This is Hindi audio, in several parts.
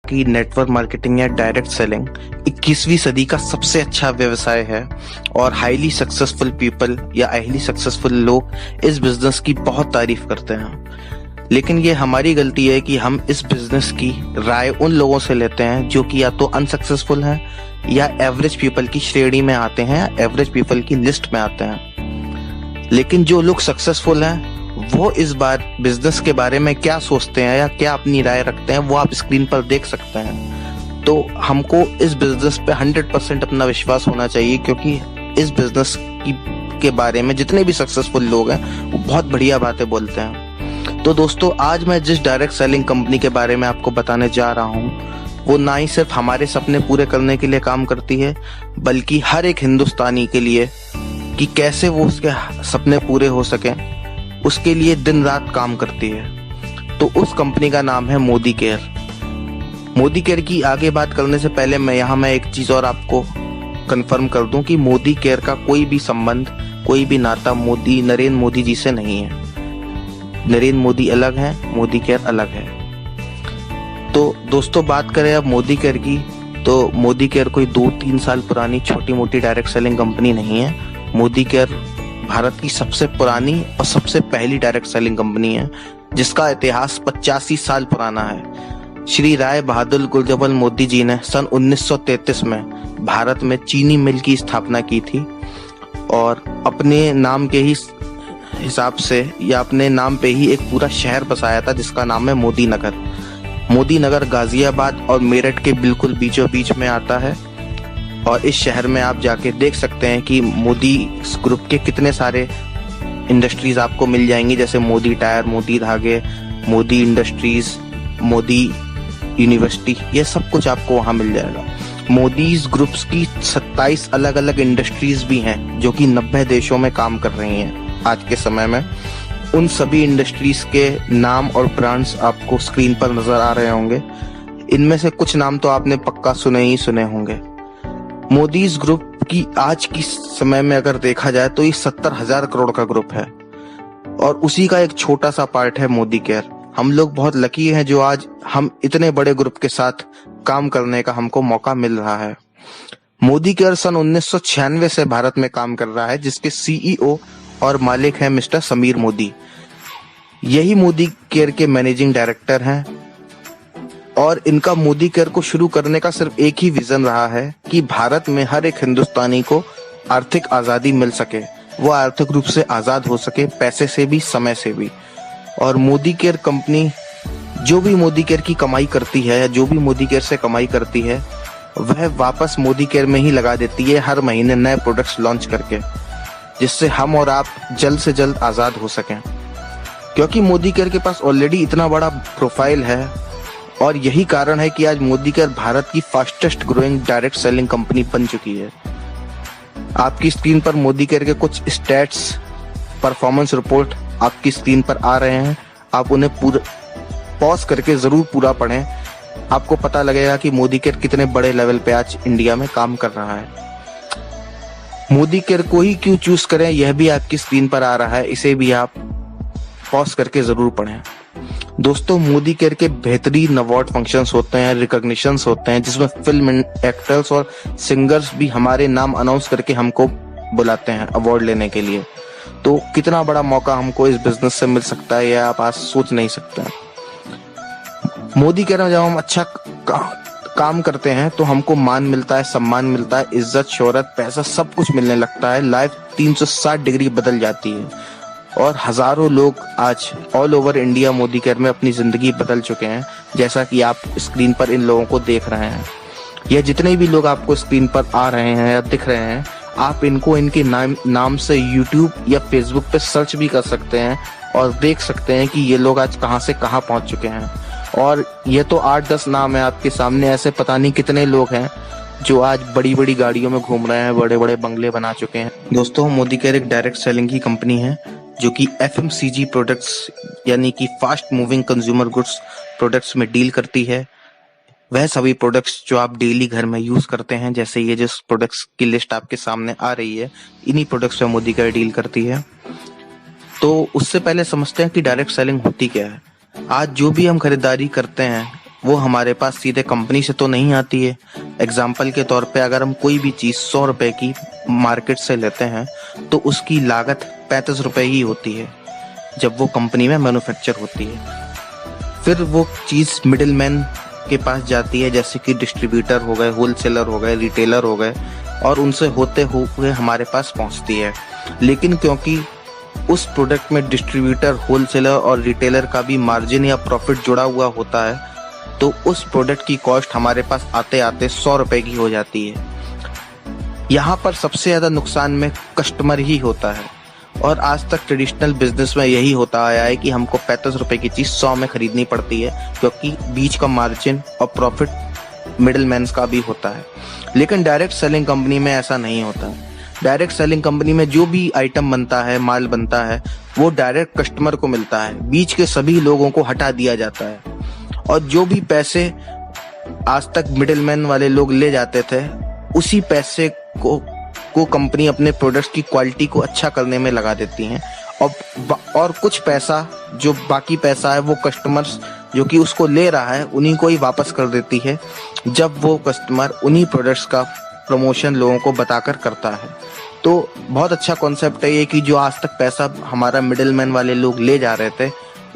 कि नेटवर्क मार्केटिंग या डायरेक्ट सेलिंग 21वीं सदी का सबसे अच्छा व्यवसाय है और हाईली सक्सेसफुल पीपल या हाईली सक्सेसफुल लोग इस बिजनेस की बहुत तारीफ करते हैं। लेकिन ये हमारी गलती है कि हम इस बिजनेस की राय उन लोगों से लेते हैं जो कि या तो अनसक्सेसफुल हैं या एवरेज पीपल की श्रेणी में आते हैं, एवरेज पीपल की लिस्ट में आते हैं। लेकिन जो लोग सक्सेसफुल हैं वो इस बार बिजनेस के बारे में क्या सोचते हैं या क्या अपनी राय रखते हैं वो आप स्क्रीन पर देख सकते हैं। तो हमको इस बिजनेस पे 100% अपना विश्वास होना चाहिए, क्योंकि इस बिजनेस के बारे में जितने भी सक्सेसफुल लोग हैं वो बहुत बढ़िया बातें बोलते हैं। तो दोस्तों, आज मैं जिस डायरेक्ट सेलिंग कंपनी के बारे में आपको बताने जा रहा हूँ वो ना ही सिर्फ हमारे सपने पूरे करने के लिए काम करती है, बल्कि हर एक हिंदुस्तानी के लिए कि कैसे वो उसके सपने पूरे हो सकें, उसके लिए दिन रात काम करती है। तो उस कंपनी का नाम है मोदी केयर। मोदी केयर की आगे बात करने से पहले मैं एक चीज और आपको कंफर्म कर दूं कि मोदी केयर का कोई भी संबंध, कोई भी नाता नरेंद्र मोदी जी से नहीं है। नरेंद्र मोदी अलग है, मोदी केयर अलग है। तो दोस्तों, बात करें अब मोदी केयर की, तो मोदी केयर कोई 2-3 साल पुरानी छोटी मोटी डायरेक्ट सेलिंग कंपनी नहीं है। मोदी केयर भारत की सबसे पुरानी और सबसे पहली डायरेक्ट सेलिंग कंपनी है, जिसका इतिहास 85 साल पुराना है। श्री राय बहादुर गुरजबल मोदी जी ने सन 1933 में भारत में चीनी मिल की स्थापना की थी और अपने नाम के ही हिसाब से या अपने नाम पे ही एक पूरा शहर बसाया था जिसका नाम है मोदी नगर। मोदी नगर गाजियाबाद और मेरठ के बिल्कुल बीचों बीच में आता है और इस शहर में आप जाके देख सकते हैं कि मोदी ग्रुप के कितने सारे इंडस्ट्रीज आपको मिल जाएंगी, जैसे मोदी टायर, मोदी धागे, मोदी इंडस्ट्रीज, मोदी यूनिवर्सिटी, ये सब कुछ आपको वहां मिल जाएगा। मोदीज ग्रुप्स की 27 अलग अलग इंडस्ट्रीज भी हैं जो कि 90 देशों में काम कर रही हैं आज के समय में। उन सभी इंडस्ट्रीज के नाम और ब्रांड्स आपको स्क्रीन पर नजर आ रहे होंगे। इनमें से कुछ नाम तो आपने पक्का सुने होंगे। मोदीज ग्रुप की आज की समय में अगर देखा जाए तो ये 70,000 करोड़ का ग्रुप है और उसी का एक छोटा सा पार्ट है मोदी केयर। हम लोग बहुत लकी हैं जो आज हम इतने बड़े ग्रुप के साथ काम करने का हमको मौका मिल रहा है। मोदी केयर सन 1996 से भारत में काम कर रहा है, जिसके सीईओ और मालिक हैं मिस्टर समीर मोदी। यही मोदी केयर के मैनेजिंग डायरेक्टर हैं और इनका मोदी केयर को शुरू करने का सिर्फ एक ही विजन रहा है कि भारत में हर एक हिंदुस्तानी को आर्थिक आजादी मिल सके, वो आर्थिक रूप से आजाद हो सके, पैसे से भी, समय से भी। और मोदी केयर कंपनी जो भी मोदी केयर की कमाई करती है, जो भी मोदी केयर से कमाई करती है, वह वापस मोदी केयर में ही लगा देती है हर महीने नए प्रोडक्ट्स लॉन्च करके, जिससे हम और आप जल्द से जल्द आजाद हो सकें। क्योंकि मोदी केयर के पास ऑलरेडी इतना बड़ा प्रोफाइल है और यही कारण है कि आज मोदी केयर भारत की fastest growing direct selling company बन चुकी है। आपकी स्क्रीन पर मोदी केयर के कुछ स्टैट्स, परफॉर्मेंस रिपोर्ट आपकी स्क्रीन पर आ रहे हैं। आप उन्हें पूरा पॉज करके जरूर पूरा पढ़ें, आपको पता लगेगा कि मोदी केयर कितने बड़े लेवल पे आज इंडिया में काम कर रहा है। मोदी केयर को ही क्यों चूज करें, यह भी आपकी स्क्रीन पर आ रहा है, इसे भी आप पॉज करके जरूर पढ़ें। दोस्तों, मोदी केयर के बेहतरीन अवार्ड फंक्शंस होते हैं, रिकॉग्निशंस होते हैं, जिसमें फिल्म एक्टर्स और सिंगर्स भी हमारे नाम अनाउंस करके हमको बुलाते हैं अवार्ड लेने के लिए। तो कितना बड़ा मौका हमको इस बिजनेस से मिल सकता है यह आप आज सोच नहीं सकते हैं। मोदी केयर में जब हम अच्छा काम करते हैं तो हमको मान मिलता है, सम्मान मिलता है, इज्जत, शोहरत, पैसा सब कुछ मिलने लगता है। लाइफ 360 डिग्री बदल जाती है और हजारों लोग आज all over India Modi care में अपनी जिंदगी बदल चुके हैं, जैसा कि आप स्क्रीन पर इन लोगों को देख रहे हैं। यह जितने भी लोग आपको स्क्रीन पर आ रहे हैं या दिख रहे हैं, आप इनको इनके नाम से यूट्यूब या फेसबुक पे सर्च भी कर सकते हैं और देख सकते हैं कि ये लोग आज कहां से कहां पहुंच चुके हैं। और ये तो 8-10 नाम है आपके सामने, ऐसे पता नहीं कितने लोग हैं जो आज बड़ी बड़ी गाड़ियों में घूम रहे हैं, बड़े बड़े बंगले बना चुके हैं। दोस्तों, मोदी केयर एक डायरेक्ट सेलिंग की कंपनी है जो कि FMCG प्रोडक्ट्स यानी कि fast moving consumer goods products में डील करती है। वह सभी प्रोडक्ट्स जो आप डेली घर में यूज करते हैं, जैसे ये जिस प्रोडक्ट्स की लिस्ट आपके सामने आ रही है, इन्हीं प्रोडक्ट्स पे मोदी केयर डील करती है। तो उससे पहले समझते हैं कि डायरेक्ट सेलिंग होती क्या है। आज जो भी हम खरीदारी करते हैं वो हमारे पास सीधे कंपनी से तो नहीं आती है। एग्जाम्पल के तौर पे अगर हम कोई भी चीज़ 100 रुपए की मार्केट से लेते हैं तो उसकी लागत 35 रुपए ही होती है जब वो कंपनी में मैन्युफैक्चर होती है। फिर वो चीज़ मिडिलमैन के पास जाती है, जैसे कि डिस्ट्रीब्यूटर हो गए, होलसेलर हो गए, रिटेलर हो गए, और उनसे होते हुए हमारे पास पहुंचती है। लेकिन क्योंकि उस प्रोडक्ट में डिस्ट्रीब्यूटर, होलसेलर और रिटेलर का भी मार्जिन या प्रॉफिट जुड़ा हुआ होता है, तो उस प्रोडक्ट की कॉस्ट हमारे पास आते आते 100 रुपए की हो जाती है। यहाँ पर सबसे ज़्यादा नुकसान में कस्टमर ही होता है, और आज तक ट्रेडिशनल बिजनेस में यही होता आया है कि हमको 35 रुपए की चीज़ 100 में खरीदनी पड़ती है, क्योंकि बीच का मार्जिन और प्रॉफिट मिडिलमैन का भी होता है। लेकिन डायरेक्ट सेलिंग कंपनी में ऐसा नहीं होता। डायरेक्ट सेलिंग कंपनी में जो भी आइटम बनता है, माल बनता है, वो डायरेक्ट कस्टमर को मिलता है, बीच के सभी लोगों को हटा दिया जाता है, और जो भी पैसे आज तक मिडिलमैन वाले लोग ले जाते थे, उसी पैसे को कंपनी अपने प्रोडक्ट्स की क्वालिटी को अच्छा करने में लगा देती हैं, और कुछ पैसा जो बाकी पैसा है वो कस्टमर्स जो कि उसको ले रहा है उन्हीं को ही वापस कर देती है, जब वो कस्टमर उन्हीं प्रोडक्ट्स का प्रमोशन लोगों को बताकर करता है। तो बहुत अच्छा कॉन्सेप्ट है ये कि जो आज तक पैसा हमारा मिडिलमैन वाले लोग ले जा रहे थे,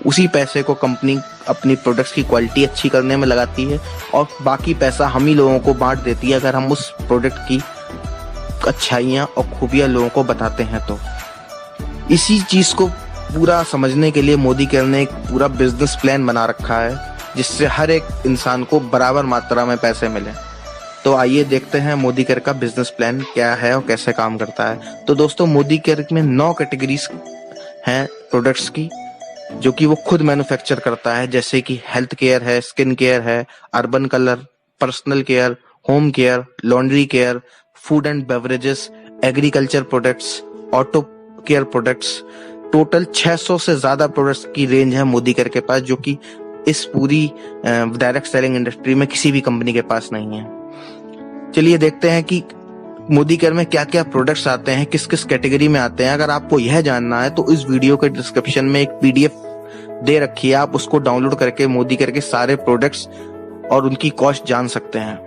उसी पैसे को कंपनी अपनी प्रोडक्ट्स की क्वालिटी अच्छी करने में लगाती है, और बाकी पैसा हम ही लोगों को बांट देती है अगर हम उस प्रोडक्ट की अच्छाइयाँ और खूबियाँ लोगों को बताते हैं। तो इसी चीज़ को पूरा समझने के लिए मोदी केयर ने एक पूरा बिजनेस प्लान बना रखा है, जिससे हर एक इंसान को बराबर मात्रा में पैसे मिले। तो आइए देखते हैं मोदी केयर का बिजनेस प्लान क्या है और कैसे काम करता है। तो दोस्तों, मोदी केयर में 9 कैटेगरीज हैं प्रोडक्ट्स की, जो कि वो खुद मैन्युफैक्चर करता है, जैसे कि हेल्थ केयर है, स्किन केयर है, urban colour, personal care, home care, laundry care, food and beverages, agriculture products, auto care products. Total 600 से ज्यादा प्रोडक्ट्स की रेंज है मोदी केयर के पास, जो कि इस पूरी डायरेक्ट सेलिंग इंडस्ट्री में किसी भी कंपनी के पास नहीं है। चलिए देखते हैं कि मोदी केयर में क्या क्या प्रोडक्ट्स आते हैं, किस किस कैटेगरी में आते हैं। अगर आपको यह जानना है तो इस वीडियो के डिस्क्रिप्शन में एक PDF दे रखी है, आप उसको डाउनलोड करके मोदी केयर के सारे प्रोडक्ट्स और उनकी कॉस्ट जान सकते हैं।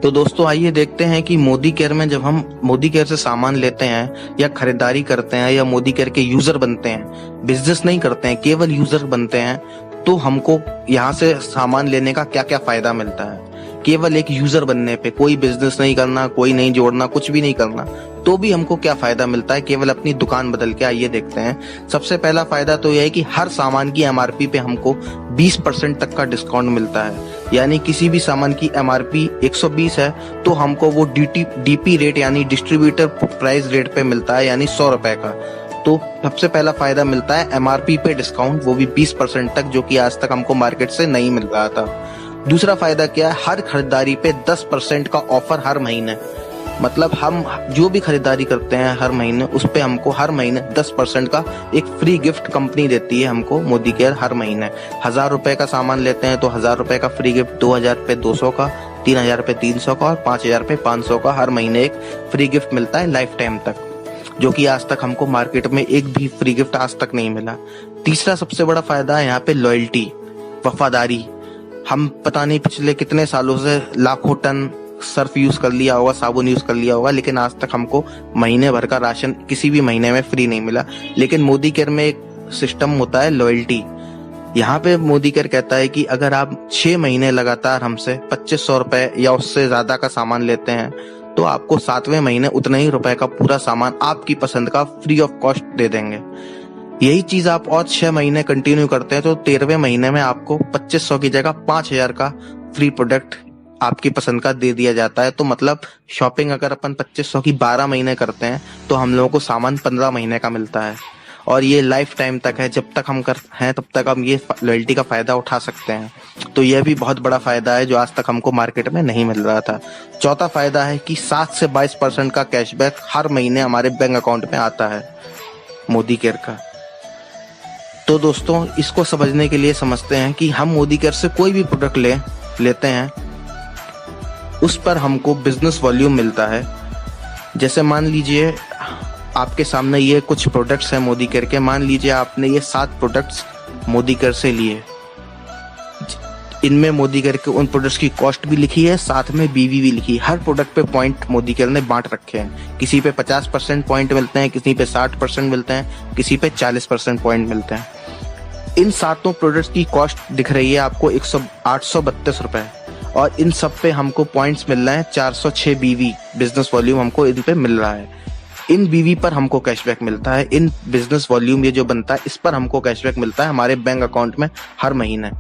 तो दोस्तों, आइए देखते हैं कि मोदी केयर में जब हम मोदी केयर से सामान लेते हैं या खरीदारी करते हैं या मोदी केयर के यूजर बनते हैं, बिजनेस नहीं करते हैं, केवल यूजर बनते हैं, तो हमको यहाँ से सामान लेने का क्या क्या फायदा मिलता है। केवल एक यूजर बनने पे, कोई बिजनेस नहीं करना, कोई नहीं जोड़ना, कुछ भी नहीं करना, तो भी हमको क्या फायदा मिलता है केवल अपनी दुकान बदल के। आइए देखते हैं। सबसे पहला फायदा तो यह है कि हर सामान की MRP पे हमको 20% तक का डिस्काउंट मिलता है। यानी किसी भी सामान की MRP 120 है तो हमको वो DP रेट यानी डिस्ट्रीब्यूटर प्राइस रेट पे मिलता है, यानी 100 रुपए का। तो सबसे पहला फायदा मिलता है MRP पे डिस्काउंट, वो भी 20% तक, जो कि आज तक हमको मार्केट से नहीं मिल रहा था। दूसरा फायदा क्या है, हर खरीदारी पे 10% का ऑफर हर महीने। मतलब हम जो भी खरीदारी करते हैं हर महीने, उस पे हमको हर महीने 10% का एक फ्री गिफ्ट कंपनी देती है हमको मोदी केयर हर महीने। 1000 रुपए का सामान लेते हैं तो 1000 रुपए का फ्री गिफ्ट, 2000 पे 200 का, 3000 पे 300 का और 5000 पे 500 का हर महीने एक फ्री गिफ्ट मिलता है लाइफ टाइम तक, जो कि आज तक हमको मार्केट में एक भी फ्री गिफ्ट आज तक नहीं मिला। तीसरा सबसे बड़ा फायदा है यहाँ पे लॉयल्टी, वफादारी। हम पता नहीं पिछले कितने सालों से लाखों टन सर्फ यूज कर लिया होगा, साबुन यूज कर लिया होगा, लेकिन आज तक हमको महीने भर का राशन किसी भी महीने में फ्री नहीं मिला। लेकिन मोदी केयर में एक सिस्टम होता है लॉयल्टी। यहाँ पे मोदी केयर कहता है कि अगर आप 6 महीने लगातार हमसे 2500 रुपए या उससे ज्यादा का सामान लेते हैं, तो आपको 7वें महीने उतना ही रुपए का पूरा सामान आपकी पसंद का फ्री ऑफ कॉस्ट दे देंगे। यही चीज आप और 6 महीने कंटिन्यू करते हैं तो 13वें महीने में आपको 2500 की जगह 5000 का फ्री प्रोडक्ट आपकी पसंद का दे दिया जाता है। तो मतलब शॉपिंग अगर अपन 2500 की 12 महीने करते हैं तो हम लोगों को सामान 15 महीने का मिलता है, और ये लाइफ टाइम तक है। जब तक हम कर हैं तब तक हम ये लॉयल्टी का फायदा उठा सकते हैं। तो यह भी बहुत बड़ा फायदा है जो आज तक हमको मार्केट में नहीं मिल रहा था। चौथा फायदा है कि 7 से 22% का कैशबैक हर महीने हमारे बैंक अकाउंट में आता है मोदी केयर का। तो दोस्तों, इसको समझने के लिए समझते हैं कि हम मोदी केयर से कोई भी प्रोडक्ट लेते हैं, उस पर हमको बिजनेस वॉल्यूम मिलता है। जैसे मान लीजिए आपके सामने ये कुछ प्रोडक्ट्स हैं मोदी केयर के, मान लीजिए आपने ये 7 प्रोडक्ट्स मोदी केयर से लिए। इनमें मोदी केयर के उन प्रोडक्ट्स की कॉस्ट भी लिखी है, साथ में बीवी भी लिखी है। हर प्रोडक्ट पे पॉइंट मोदी केयर ने बांट रखे हैं। किसी पे 50% पॉइंट मिलते हैं, किसी पे 60% मिलते हैं, किसी पे 40% पॉइंट मिलते हैं। इन सातों प्रोडक्ट्स की कॉस्ट दिख रही है आपको 832 रुपए, और इन सब पे हमको पॉइंट्स मिल रहे हैं 406 बीवी बिजनेस वॉल्यूम हमको इन पे मिल रहा है। इन बीवी पर हमको कैशबैक मिलता है, इन बिजनेस वॉल्यूम ये जो बनता है इस पर हमको कैशबैक मिलता है हमारे बैंक अकाउंट में हर महीने।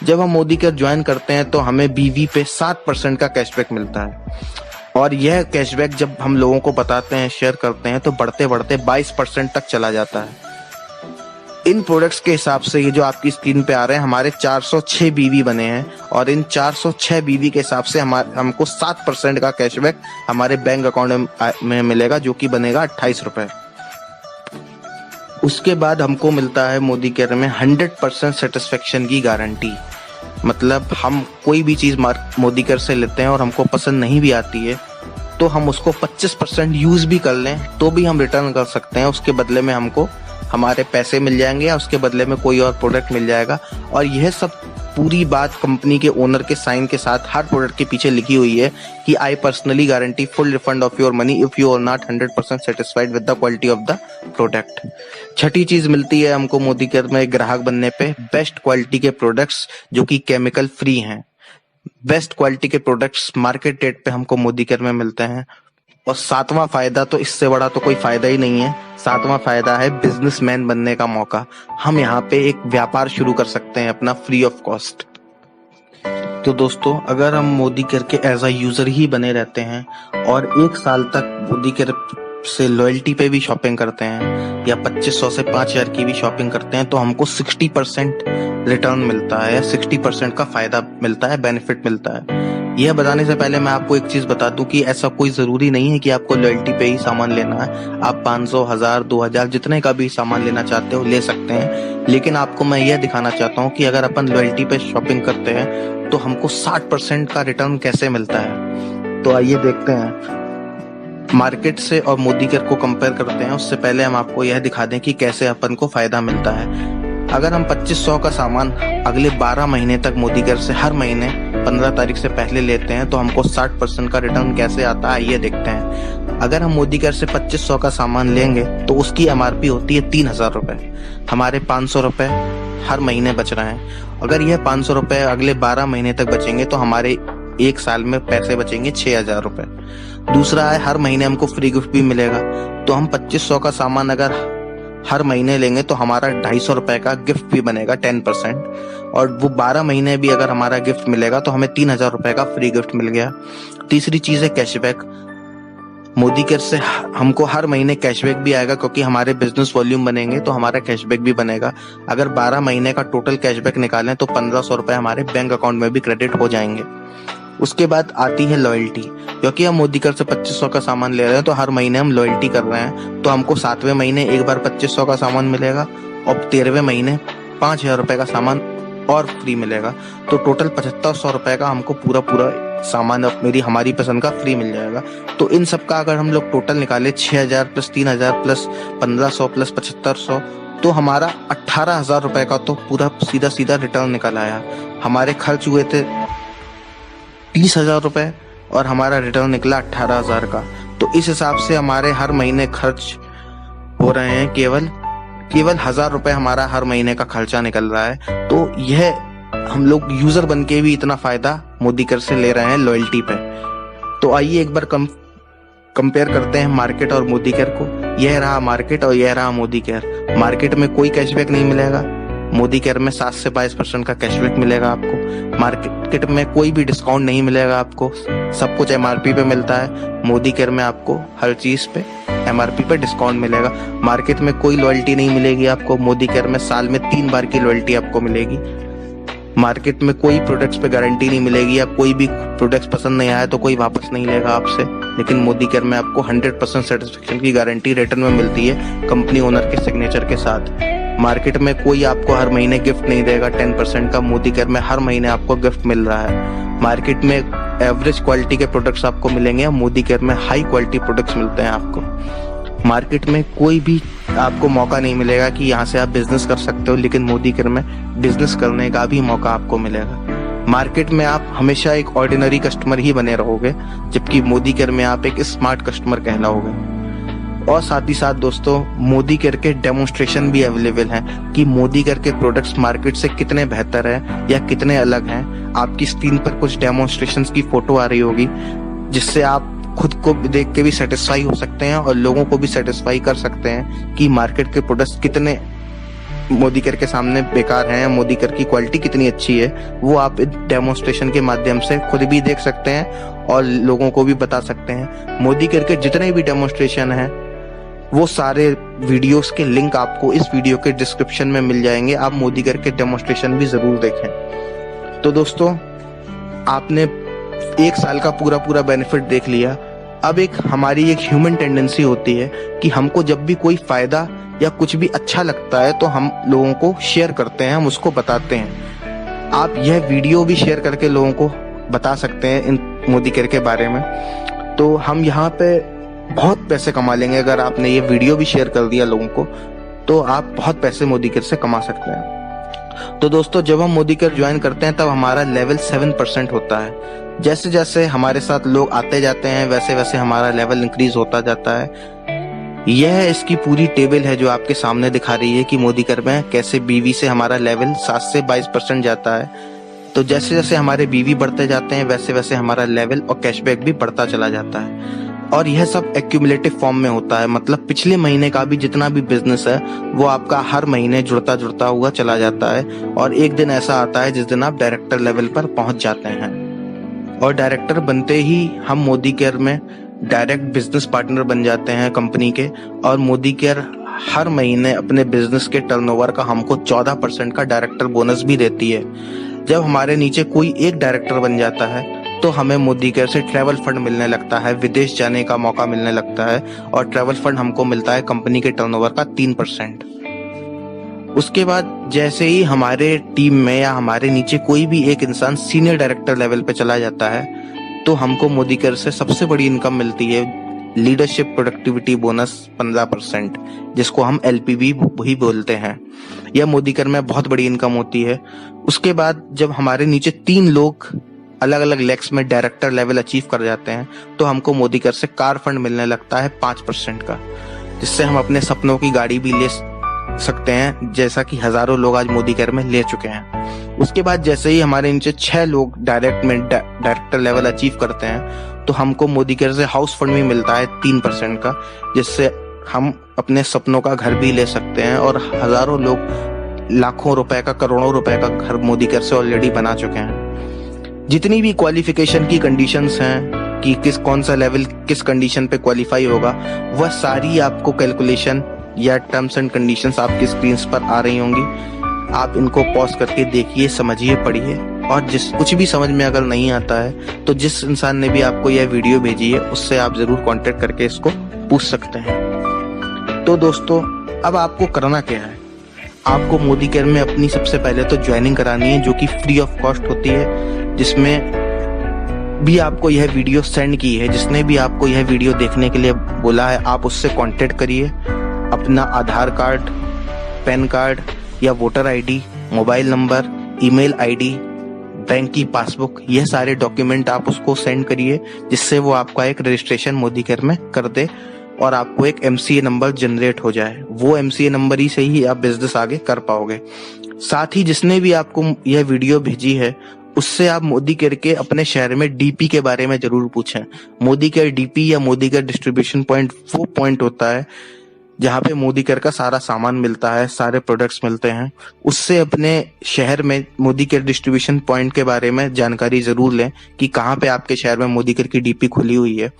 जब हम मोदी केयर ज्वाइन करते हैं तो हमें बीवी पे 7% का कैशबैक मिलता है, और यह कैशबैक जब हम लोगों को बताते हैं, शेयर करते हैं, तो बढ़ते बढ़ते 22% तक चला जाता है। इन प्रोडक्ट्स के हिसाब से ये जो आपकी स्क्रीन पे आ रहे हैं हमारे 406 बीवी बने हैं, और इन 406 बीवी के हिसाब से हमको 7% का कैशबैक हमारे बैंक अकाउंट में मिलेगा, जो कि बनेगा 28 रुपए। उसके बाद हमको मिलता है मोदी केयर में 100% सेटिस्फेक्शन की गारंटी। मतलब हम कोई भी चीज मोदी केयर से लेते हैं और हमको पसंद नहीं भी आती है तो हम उसको 25% यूज भी कर लें तो भी हम रिटर्न कर सकते हैं। उसके बदले में हमको हमारे पैसे मिल जाएंगे या उसके बदले में कोई और प्रोडक्ट मिल जाएगा। और यह सब पूरी बात कंपनी के ओनर के साइन के साथ हर प्रोडक्ट के पीछे लिखी हुई है कि I personally guarantee full refund of your money if you are not 100% satisfied with the quality of the product. छठी चीज मिलती है हमको मोदी केयर में ग्राहक बनने पे, बेस्ट क्वालिटी के प्रोडक्ट्स जो कि केमिकल फ्री हैं। बेस्ट क्वालिटी के प्रोडक्ट्स मार्केट रेट पे हमको मोदी केयर में मिलते हैं। और सातवां फायदा, तो इससे बड़ा तो कोई फायदा ही नहीं है, सातवां फायदा है बिजनेसमैन बनने का मौका। हम यहाँ पे एक व्यापार शुरू कर सकते हैं अपना फ्री ऑफ कॉस्ट। तो दोस्तों, अगर हम मोदी केयर के एज अ यूजर ही बने रहते हैं और 1 साल तक मोदी केयर से लॉयल्टी पे भी शॉपिंग करते हैं या 2500 से 5000 की भी शॉपिंग करते हैं तो हमको 60% रिटर्न मिलता है, 60% का फायदा मिलता है, बेनिफिट मिलता है। यह बताने से पहले मैं आपको एक चीज बता दूं कि ऐसा कोई जरूरी नहीं है कि आपको लॉयल्टी पे ही सामान लेना है। आप 500, 1000, 2000 जितने का भी सामान लेना चाहते हो ले सकते हैं। लेकिन आपको मैं यह दिखाना चाहता हूँ कि अगर अपन लॉयल्टी पे शॉपिंग करते हैं तो हमको 60% का रिटर्न कैसे मिलता है। तो आइए देखते हैं, मार्केट से और मोदी केयर को कंपेयर करते हैं। उससे पहले हम आपको यह दिखा दें कि कैसे अपन को फायदा मिलता है। अगर हम 2500 का सामान अगले 12 महीने तक मोदी केयर से हर महीने 15 तारीख से पहले लेते हैं तो हमको 60% का रिटर्न कैसे आता है ये देखते हैं। अगर हम मोदी केयर से 2500 का सामान लेंगे तो उसकी MRP होती है 3000 रुपए, हमारे 500 रुपए हर महीने बच रहे हैं। अगर यह 500 रुपए अगले 12 महीने तक बचेंगे तो हमारे 1 साल में पैसे बचेंगे 6000 रुपए। दूसरा है, हर महीने हमको फ्री गिफ्ट भी मिलेगा। तो हम 2500 का सामान अगर हर महीने लेंगे तो हमारा 250 रुपए का गिफ्ट भी बनेगा 10%, और वो 12 महीने भी अगर हमारा गिफ्ट मिलेगा तो हमें 3000 रुपए का फ्री गिफ्ट मिल गया। तीसरी चीज है कैशबैक। मोदी केयर से हमको हर महीने कैशबैक भी आएगा, क्योंकि हमारे बिजनेस वॉल्यूम बनेंगे तो हमारा कैशबैक भी बनेगा। अगर 12 महीने का टोटल कैशबैक निकालें तो 1500 रुपए हमारे बैंक अकाउंट में भी क्रेडिट हो जाएंगे। उसके बाद आती है लॉयल्टी। क्योंकि हम मोदी केयर से 2500 का सामान ले रहे हैं तो हर महीने हम लॉयल्टी कर रहे हैं, तो हमको 7वें महीने एक बार 2500 का सामान मिलेगा और 13वें महीने 5000 रुपए का सामान और फ्री मिलेगा। तो टोटल 7500 रुपए का हमको पूरा सामान हमारी पसंद का फ्री मिल जाएगा। तो इन सब का अगर हम लोग टोटल निकाले 6000 प्लस 3000 प्लस 1500 प्लस 7500 तो हमारा 18000 रुपए का तो पूरा सीधा रिटर्न निकल आया। हमारे खर्च हुए थे 30000 रुपए और हमारा रिटर्न निकला 18000 का। तो इस हिसाब से हमारे हर महीने खर्च हो रहे हैं केवल 1000 रुपए हमारा हर महीने का खर्चा निकल रहा है। तो यह हम लोग यूजर बन के भी इतना फायदा मोदी केयर से ले रहे हैं लॉयल्टी पे। तो आइए एक बार कंपेयर करते हैं मार्केट और मोदी केयर को। यह रहा मार्केट और यह रहा मोदी केयर। मार्केट में कोई कैशबैक नहीं मिलेगा, मोदी केयर में 7 से 22% का कैशबैक मिलेगा आपको। मार्केट में कोई भी डिस्काउंट नहीं मिलेगा आपको, सब कुछ MRP पे मिलता है। मोदी केयर में आपको हर चीज पे MRP पे डिस्काउंट मिलेगा। मार्केट में कोई लॉयल्टी नहीं मिलेगी आपको, मोदी केयर में साल में 3 बार की लॉयल्टी आपको मिलेगी। मार्केट में कोई प्रोडक्ट्स पे गारंटी नहीं मिलेगी, या कोई भी प्रोडक्ट्स पसंद नहीं आया तो कोई वापस नहीं लेगा आपसे। लेकिन मोदी केयर में आपको 100% सेटिस्फेक्शन की गारंटी रिटर्न में मिलती है कंपनी ओनर के सिग्नेचर के साथ। मार्केट में कोई आपको हर महीने गिफ्ट नहीं देगा 10% का, मोदी केयर में हर महीने आपको गिफ्ट मिल रहा है। मार्केट में एवरेज क्वालिटी के प्रोडक्ट्स आपको मिलेंगे, मोदी केयर में हाई क्वालिटी प्रोडक्ट्स मिलते हैं आपको। मार्केट में कोई भी आपको मौका नहीं मिलेगा कि यहाँ से आप बिजनेस कर सकते हो, लेकिन मोदी केयर में बिजनेस करने का भी मौका आपको मिलेगा। मार्केट में आप हमेशा एक ऑर्डिनरी कस्टमर ही बने रहोगे, जबकि मोदी केयर में आप एक स्मार्ट कस्टमर कहलाओगे। और साथ ही साथ दोस्तों, मोदी केयर के डेमोन्स्ट्रेशन भी अवेलेबल हैं कि मोदी केयर के प्रोडक्ट्स मार्केट से कितने बेहतर हैं या कितने अलग हैं। आपकी स्क्रीन पर कुछ डेमोन्स्ट्रेशंस की फोटो आ रही होगी, जिससे आप खुद को देख के भी सेटिस्फाई हो सकते हैं और लोगों को भी सेटिस्फाई कर सकते हैं कि मार्केट के प्रोडक्ट्स कितने मोदी केयर के सामने बेकार हैं, मोदी केयर की क्वालिटी कितनी अच्छी है। वो आप डेमोन्स्ट्रेशन के माध्यम से खुद भी देख सकते हैं और लोगों को भी बता सकते हैं। मोदी केयर के जितने भी डेमोन्स्ट्रेशन हैं, वो सारे वीडियोस के लिंक आपको इस वीडियो के डिस्क्रिप्शन में मिल जाएंगे। आप मोदी केयर के डेमोन्स्ट्रेशन भी जरूर देखें। तो दोस्तों, आपने 1 साल का पूरा बेनिफिट देख लिया। अब हमारी एक ह्यूमन टेंडेंसी होती है कि हमको जब भी कोई फायदा या कुछ भी अच्छा लगता है तो हम लोगों को शेयर करते हैं, हम उसको बताते हैं। आप यह वीडियो भी शेयर करके लोगों को बता सकते हैं इन मोदी केयर के बारे में। तो हम यहाँ पे बहुत पैसे कमा लेंगे। अगर आपने ये वीडियो भी शेयर कर दिया लोगों को, तो आप बहुत पैसे मोदी केयर से कमा सकते हैं। तो दोस्तों, जब हम मोदी केयर ज्वाइन करते हैं तब हमारा लेवल 7% होता है। जैसे जैसे हमारे साथ लोग आते जाते हैं, वैसे वैसे हमारा लेवल इंक्रीज होता जाता है। यह इसकी पूरी टेबल है जो आपके सामने दिखा रही है कि मोदी केयर में कैसे बीवी से हमारा लेवल 7 से 22% जाता है। तो जैसे जैसे हमारे बीवी बढ़ते जाते हैं, वैसे वैसे हमारा लेवल और कैशबैक भी बढ़ता चला जाता है। और यह सब एक्यूमुलेटिव फॉर्म में होता है, मतलब पिछले महीने का भी जितना भी बिजनेस है वो आपका हर महीने जुड़ता जुड़ता हुआ चला जाता है। और एक दिन ऐसा आता है जिस दिन आप डायरेक्टर लेवल पर पहुंच जाते हैं। और डायरेक्टर बनते ही हम मोदी केयर में डायरेक्ट बिजनेस पार्टनर बन जाते हैं कंपनी के। और मोदी केयर हर महीने अपने बिजनेस के टर्नओवर का हमको 14% का डायरेक्टर बोनस भी देती है। जब हमारे नीचे कोई एक डायरेक्टर बन जाता है तो हमें मोदी केयर से ट्रैवल फंड मिलने लगता है, विदेश जाने का मौका मिलने लगता है। और ट्रैवल फंड हमको मिलता है कंपनी के टर्नओवर का 3%। उसके बाद जैसे ही हमारे टीम में या हमारे नीचे कोई भी एक इंसान सीनियर डायरेक्टर लेवल पे चला जाता है, तो हमको मोदी केयर से सबसे बड़ी इनकम मिलती है, लीडरशिप प्रोडक्टिविटी बोनस 15%, जिसको हम LPB ही बोलते हैं। यह मोदी केयर में बहुत बड़ी इनकम होती है। उसके बाद जब हमारे नीचे 3 लोग अलग अलग लेक्स में डायरेक्टर लेवल अचीव कर जाते हैं, तो हमको मोदी केयर से कार फंड मिलने लगता है 5% का, जिससे हम अपने सपनों की गाड़ी भी ले सकते हैं, जैसा कि हजारों लोग आज मोदी केयर में ले चुके हैं। उसके बाद जैसे ही हमारे नीचे 6 लोग डायरेक्टर लेवल अचीव करते हैं, तो हमको मोदी केयर से हाउस फंड भी मिलता है 3% का, जिससे हम अपने सपनों का घर भी ले सकते हैं। और हजारों लोग लाखों रुपए का, करोड़ों रुपए का घर मोदी केयर से ऑलरेडी बना चुके हैं। जितनी भी क्वालिफिकेशन की कंडीशंस हैं कि कौन सा लेवल किस कंडीशन पे क्वालिफाई होगा, वह सारी आपको कैलकुलेशन या टर्म्स एंड कंडीशंस आपकी स्क्रीन पर आ रही होंगी। आप इनको पॉज करके देखिए, समझिए, पढ़िए। और कुछ भी समझ में अगर नहीं आता है तो जिस इंसान ने भी आपको यह वीडियो भेजी है उससे आप जरूर कांटेक्ट करके इसको पूछ सकते हैं। तो दोस्तों, अब आपको करना क्या है? आपको मोदी केयर में अपनी सबसे पहले तो ज्वाइनिंग करानी है, जो कि फ्री ऑफ कॉस्ट होती है। जिसमें भी आपको यह वीडियो सेंड की है, जिसने भी आपको यह वीडियो देखने के लिए बोला है, आप उससे कांटेक्ट करिए। अपना आधार कार्ड, पैन कार्ड या voter ID, mobile number, email ID, bank की पासबुक, यह सारे डॉक्यूमेंट आप उसको सेंड करिए, जिससे वो आपका एक रजिस्ट्रेशन मोदी केयर में कर दे और आपको एक MCA नंबर जनरेट हो जाए। वो MCA नंबर ही से ही आप बिजनेस आगे कर पाओगे। साथ ही जिसने भी आपको यह वीडियो भेजी है, उससे आप मोदी केयर के अपने शहर में DP के बारे में जरूर पूछें। मोदी केयर DP या मोदी केयर डिस्ट्रीब्यूशन पॉइंट वो पॉइंट होता है जहाँ पे मोदी केयर का सारा सामान मिलता है, सारे प्रोडक्ट्स मिलते हैं। उससे अपने शहर में मोदी केयर डिस्ट्रीब्यूशन पॉइंट के बारे में जानकारी जरूर लें कि कहाँ पे आपके शहर में मोदी केयर की DP खुली हुई है,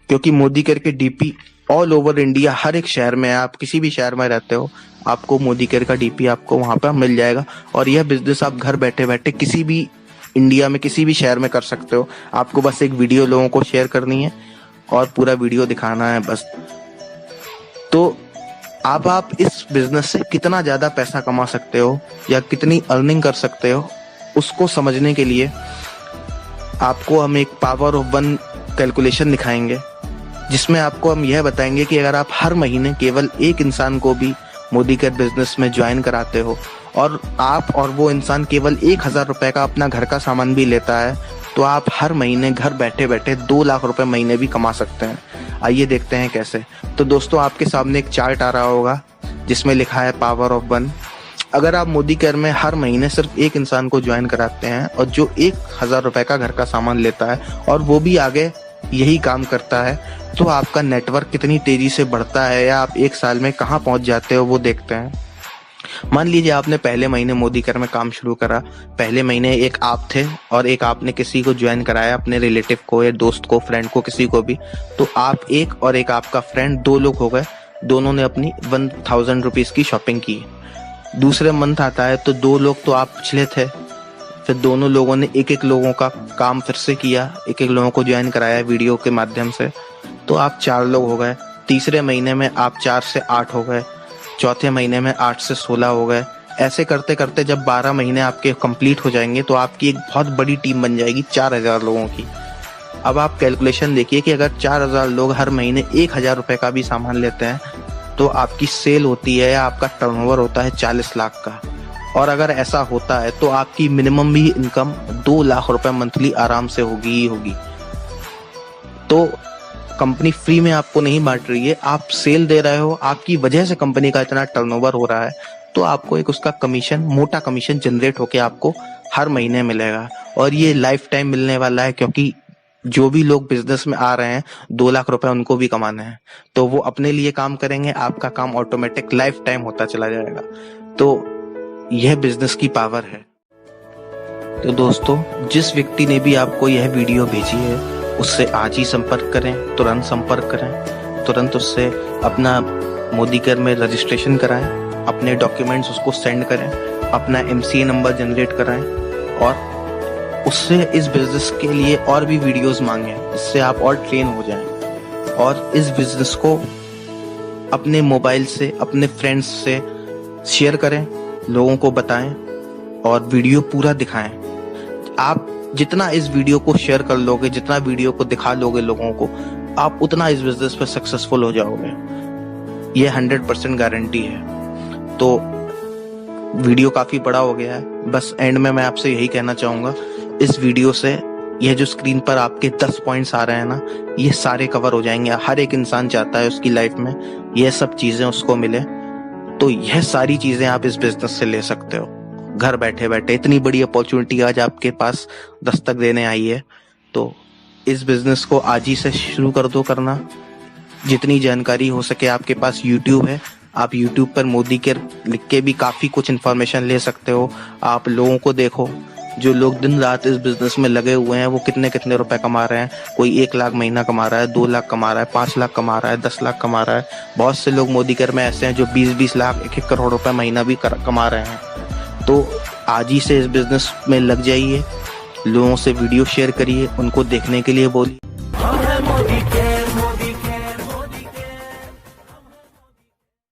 क्योंकि मोदी केयर के DP ऑल ओवर इंडिया हर एक शहर में है। आप किसी भी शहर में रहते हो, आपको मोदी केयर का DP आपको वहां पर मिल जाएगा। और यह बिजनेस आप घर बैठे बैठे किसी भी इंडिया में किसी भी शहर में कर सकते हो। आपको बस एक वीडियो लोगों को शेयर करनी है और पूरा वीडियो दिखाना है बस। तो अब आप इस बिजनेस से कितना ज्यादा पैसा कमा सकते हो या कितनी अर्निंग कर सकते हो, उसको समझने के लिए आपको हम एक पावर ऑफ 1 कैलकुलेशन दिखाएंगे, जिसमें आपको हम यह बताएंगे कि अगर आप हर महीने केवल एक इंसान को भी मोदी केयर बिजनेस में ज्वाइन कराते हो और आप और वो इंसान केवल 1000 रुपए का अपना घर का सामान भी लेता है, तो आप हर महीने घर बैठे बैठे 2 लाख रुपए महीने भी कमा सकते हैं। आइए देखते हैं कैसे। तो दोस्तों, आपके सामने एक चार्ट आ रहा होगा जिसमें लिखा है पावर ऑफ 1। अगर आप मोदी केयर में हर महीने सिर्फ एक इंसान को ज्वाइन कराते हैं और जो 1000 रुपए का घर का सामान लेता है और वो भी आगे यही काम करता है, तो आपका नेटवर्क कितनी तेजी से बढ़ता है या आप एक साल में कहाँ पहुंच जाते हो वो देखते हैं। मान लीजिए आपने पहले महीने मोदी केयर में काम शुरू करा। पहले महीने एक आप थे और एक आपने किसी को ज्वाइन कराया, अपने रिलेटिव को या दोस्त को, फ्रेंड को, किसी को भी। तो आप एक और एक आपका फ्रेंड 2 लोग हो गए, दोनों ने अपनी 1000 रुपीज की शॉपिंग की। दूसरे मंथ आता है तो 2 लोग तो आप पिछले थे, फिर दोनों लोगों ने एक एक लोगों का काम फिर से किया, एक एक लोगों को ज्वाइन कराया वीडियो के माध्यम से, तो आप 4 लोग हो गए। तीसरे महीने में आप 4 से 8 हो गए, चौथे महीने में 8 से 16 हो गए। ऐसे करते करते जब 12 महीने आपके कंप्लीट हो जाएंगे तो आपकी एक बहुत बड़ी टीम बन जाएगी 4000 लोगों की। अब आप कैलकुलेशन देखिए कि अगर 4000 लोग हर महीने 1000 रुपए का भी सामान लेते हैं तो आपकी सेल होती है या आपका टर्नओवर होता है 40 लाख का। और अगर ऐसा होता है तो आपकी मिनिमम भी इनकम 2 लाख रुपए मंथली आराम से होगी ही होगी। तो कंपनी फ्री में आपको नहीं बांट रही है, आप सेल दे रहे हो, आपकी वजह से कंपनी का इतना टर्नओवर हो रहा है, तो आपको एक उसका कमीशन, मोटा कमीशन जनरेट होके आपको हर महीने मिलेगा। और ये लाइफ टाइम मिलने वाला है, क्योंकि जो भी लोग बिजनेस में आ रहे हैं 2 लाख रुपए उनको भी कमाने हैं, तो वो अपने लिए काम करेंगे, आपका काम ऑटोमेटिक लाइफ टाइम होता चला जाएगा। तो यह बिजनेस की पावर है। तो दोस्तों, जिस व्यक्ति ने भी आपको यह वीडियो भेजी है उससे आज ही संपर्क करें, तुरंत संपर्क करें, तुरंत उससे अपना मोदी केयर में रजिस्ट्रेशन कराएं, अपने डॉक्यूमेंट्स उसको सेंड करें, अपना MCA नंबर जनरेट कराएं और उससे इस बिजनेस के लिए और भी वीडियोस मांगें, इससे आप और ट्रेन हो जाएं और इस बिजनेस को अपने मोबाइल से, अपने फ्रेंड्स से शेयर करें, लोगों को बताएं और वीडियो पूरा दिखाएं। आप जितना इस वीडियो को शेयर कर लोगे, जितना वीडियो को दिखा लोगे लोगों को, आप उतना इस बिजनेस पे सक्सेसफुल हो जाओगे। ये 100% गारंटी है। तो वीडियो काफी बड़ा हो गया है, बस एंड में मैं आपसे यही कहना चाहूंगा, इस वीडियो से ये जो स्क्रीन पर आपके 10 पॉइंट्स आ रहे हैं ना, ये सारे कवर हो जाएंगे। हर एक इंसान चाहता है उसकी लाइफ में ये सब चीजें उसको मिले, तो यह सारी चीजें आप इस बिजनेस से ले सकते हो घर बैठे बैठे। इतनी बड़ी अपॉर्चुनिटी आज आपके पास दस्तक देने आई है, तो इस बिजनेस को आज ही से शुरू कर दो करना। जितनी जानकारी हो सके, आपके पास YouTube है, आप YouTube पर मोदी केयर लिख के भी काफी कुछ इन्फॉर्मेशन ले सकते हो। आप लोगों को देखो, जो लोग दिन रात इस बिजनेस में लगे हुए हैं वो कितने कितने रुपए कमा रहे हैं। कोई 1 लाख महीना कमा रहा है, 2 लाख कमा रहा है, 5 लाख कमा रहा है, 10 लाख कमा रहा है। बहुत से लोग मोदी केयर में ऐसे हैं जो 20-20 लाख, 1-1 करोड़ रुपए महीना भी कमा रहे हैं। तो आज ही से इस बिजनेस में लग जाइए, लोगों से वीडियो शेयर करिए, उनको देखने के लिए बोलिए।